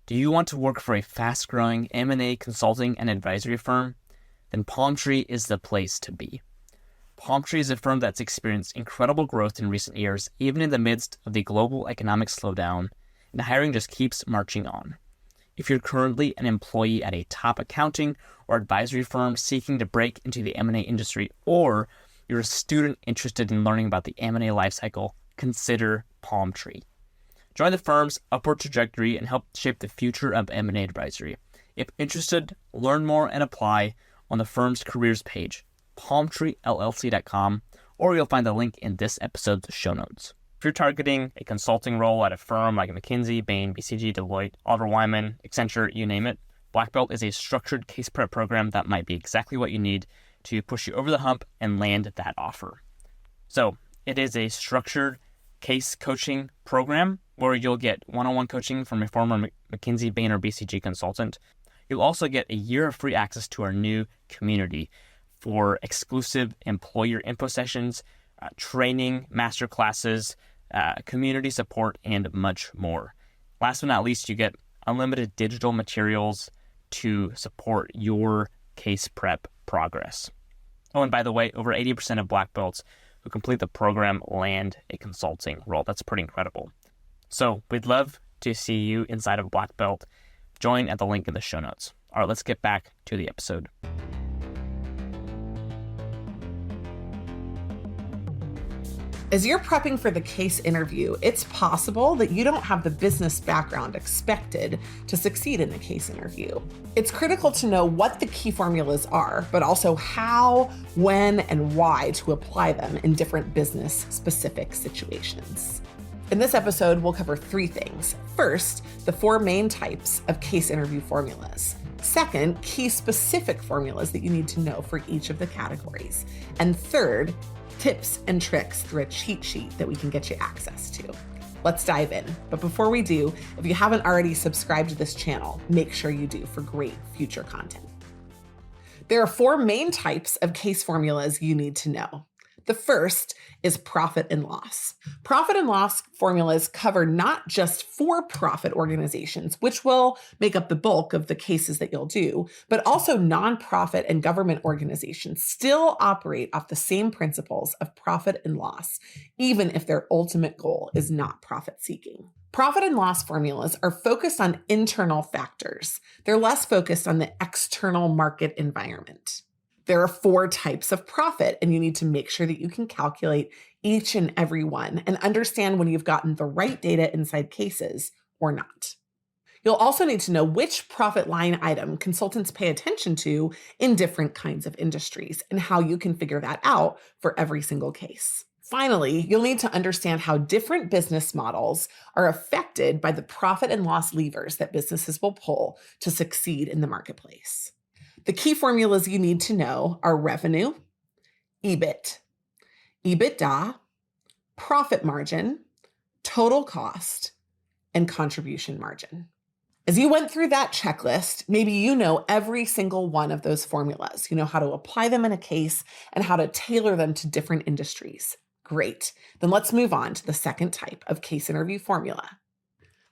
Do you want to work for a fast-growing M&A consulting and advisory firm? Then Palmtree is the place to be. Palmtree is a firm that's experienced incredible growth in recent years, even in the midst of the global economic slowdown, and hiring just keeps marching on. If you're currently an employee at a top accounting or advisory firm seeking to break into the M&A industry, or you're a student interested in learning about the M&A lifecycle, consider Palmtree. Join the firm's upward trajectory and help shape the future of M&A advisory. If interested, learn more and apply on the firm's careers page, palmtreellc.com, or you'll find the link in this episode's show notes. If you're targeting a consulting role at a firm like McKinsey, Bain, BCG, Deloitte, Oliver Wyman, Accenture, you name it, Black Belt is a structured case prep program that might be exactly what you need to push you over the hump and land that offer. So it is a structured case coaching program where you'll get one-on-one coaching from a former McKinsey, Bain, or BCG consultant. You'll also get a year of free access to our new community for exclusive employer info sessions, training, master classes, community support, and much more. Last but not least, you get unlimited digital materials to support your case prep progress. Oh, and by the way, over 80% of Black Belts who complete the program land a consulting role. That's pretty incredible. So we'd love to see you inside of Black Belt. Join at the link in the show notes. All right, let's get back to the episode. As you're prepping for the case interview, it's possible that you don't have the business background expected to succeed in the case interview. It's critical to know what the key formulas are, but also how, when, and why to apply them in different business-specific situations. In this episode, we'll cover 3 things. First, the 4 main types of case interview formulas. Second, key specific formulas that you need to know for each of the categories. And third, tips and tricks through a cheat sheet that we can get you access to. Let's dive in. But before we do, if you haven't already subscribed to this channel, make sure you do for great future content. There are 4 main types of case formulas you need to know. The first is profit and loss. Profit and loss formulas cover not just for-profit organizations, which will make up the bulk of the cases that you'll do, but also nonprofit and government organizations still operate off the same principles of profit and loss, even if their ultimate goal is not profit-seeking. Profit and loss formulas are focused on internal factors. They're less focused on the external market environment. There are 4 types of profit, and you need to make sure that you can calculate each and every one and understand when you've gotten the right data inside cases or not. You'll also need to know which profit line item consultants pay attention to in different kinds of industries and how you can figure that out for every single case. Finally, you'll need to understand how different business models are affected by the profit and loss levers that businesses will pull to succeed in the marketplace. The key formulas you need to know are revenue, EBIT, EBITDA, profit margin, total cost, and contribution margin. As you went through that checklist, maybe you know every single one of those formulas. You know how to apply them in a case and how to tailor them to different industries. Great. Then let's move on to the second type of case interview formula.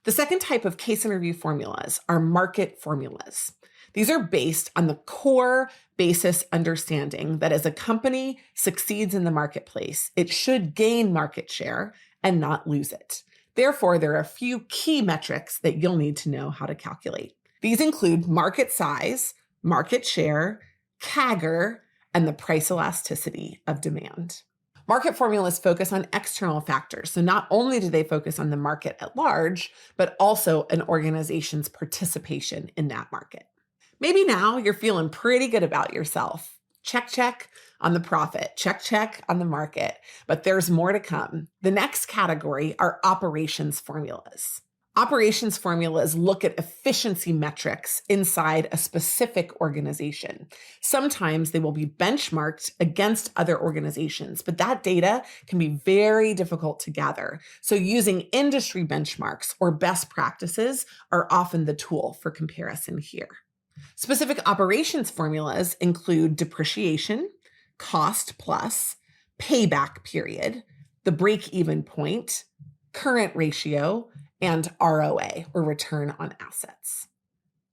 The second type of case interview formulas are market formulas. These are based on the core basis understanding that as a company succeeds in the marketplace, it should gain market share and not lose it. Therefore, there are a few key metrics that you'll need to know how to calculate. These include market size, market share, CAGR, and the price elasticity of demand. Market formulas focus on external factors. So not only do they focus on the market at large, but also an organization's participation in that market. Maybe now you're feeling pretty good about yourself. Check on the profit, check on the market, but there's more to come. The next category are operations formulas. Operations formulas look at efficiency metrics inside a specific organization. Sometimes they will be benchmarked against other organizations, but that data can be very difficult to gather. So using industry benchmarks or best practices are often the tool for comparison here. Specific operations formulas include depreciation, cost plus, payback period, the break-even point, current ratio, and ROA, or return on assets.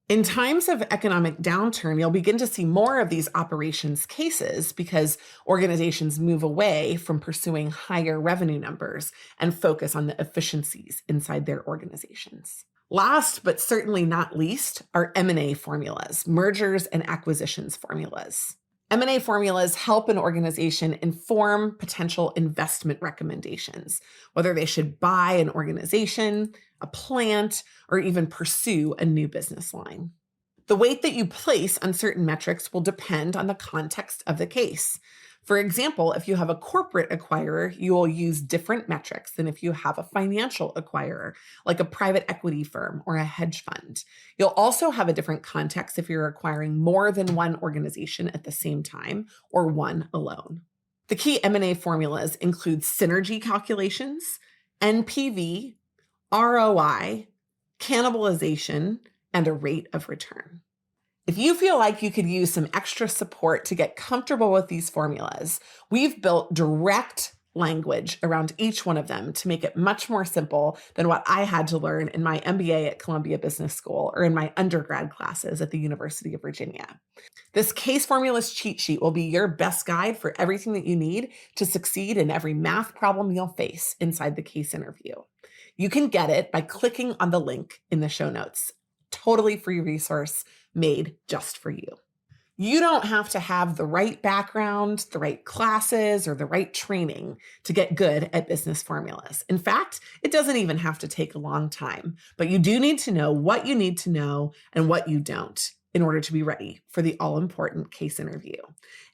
In times of economic downturn, you'll begin to see more of these operations cases because organizations move away from pursuing higher revenue numbers and focus on the efficiencies inside their organizations. Last, but certainly not least, are M&A formulas, mergers and acquisitions formulas. M&A formulas help an organization inform potential investment recommendations, whether they should buy an organization, a plant, or even pursue a new business line. The weight that you place on certain metrics will depend on the context of the case. For example, if you have a corporate acquirer, you will use different metrics than if you have a financial acquirer, like a private equity firm or a hedge fund. You'll also have a different context if you're acquiring more than one organization at the same time or one alone. The key M&A formulas include synergy calculations, NPV, ROI, cannibalization, and a rate of return. If you feel like you could use some extra support to get comfortable with these formulas, we've built direct language around each one of them to make it much more simple than what I had to learn in my MBA at Columbia Business School or in my undergrad classes at the University of Virginia. This case formulas cheat sheet will be your best guide for everything that you need to succeed in every math problem you'll face inside the case interview. You can get it by clicking on the link in the show notes. Totally free resource made just for you. You don't have to have the right background, the right classes, or the right training to get good at business formulas. In fact, it doesn't even have to take a long time, but you do need to know what you need to know and what you don't in order to be ready for the all-important case interview.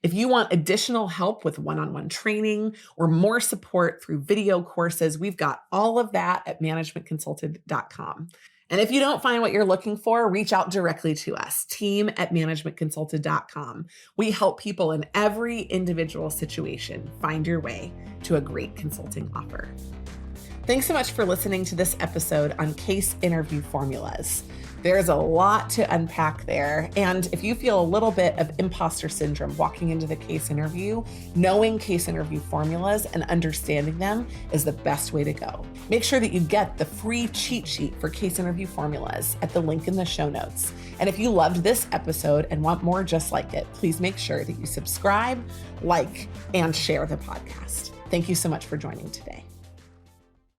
If you want additional help with one-on-one training or more support through video courses, we've got all of that at managementconsulted.com. And if you don't find what you're looking for, reach out directly to us, team@managementconsulted.com. We help people in every individual situation find your way to a great consulting offer. Thanks so much for listening to this episode on case interview formulas. There's a lot to unpack there. And if you feel a little bit of imposter syndrome walking into the case interview, knowing case interview formulas and understanding them is the best way to go. Make sure that you get the free cheat sheet for case interview formulas at the link in the show notes. And if you loved this episode and want more just like it, please make sure that you subscribe, like, and share the podcast. Thank you so much for joining today.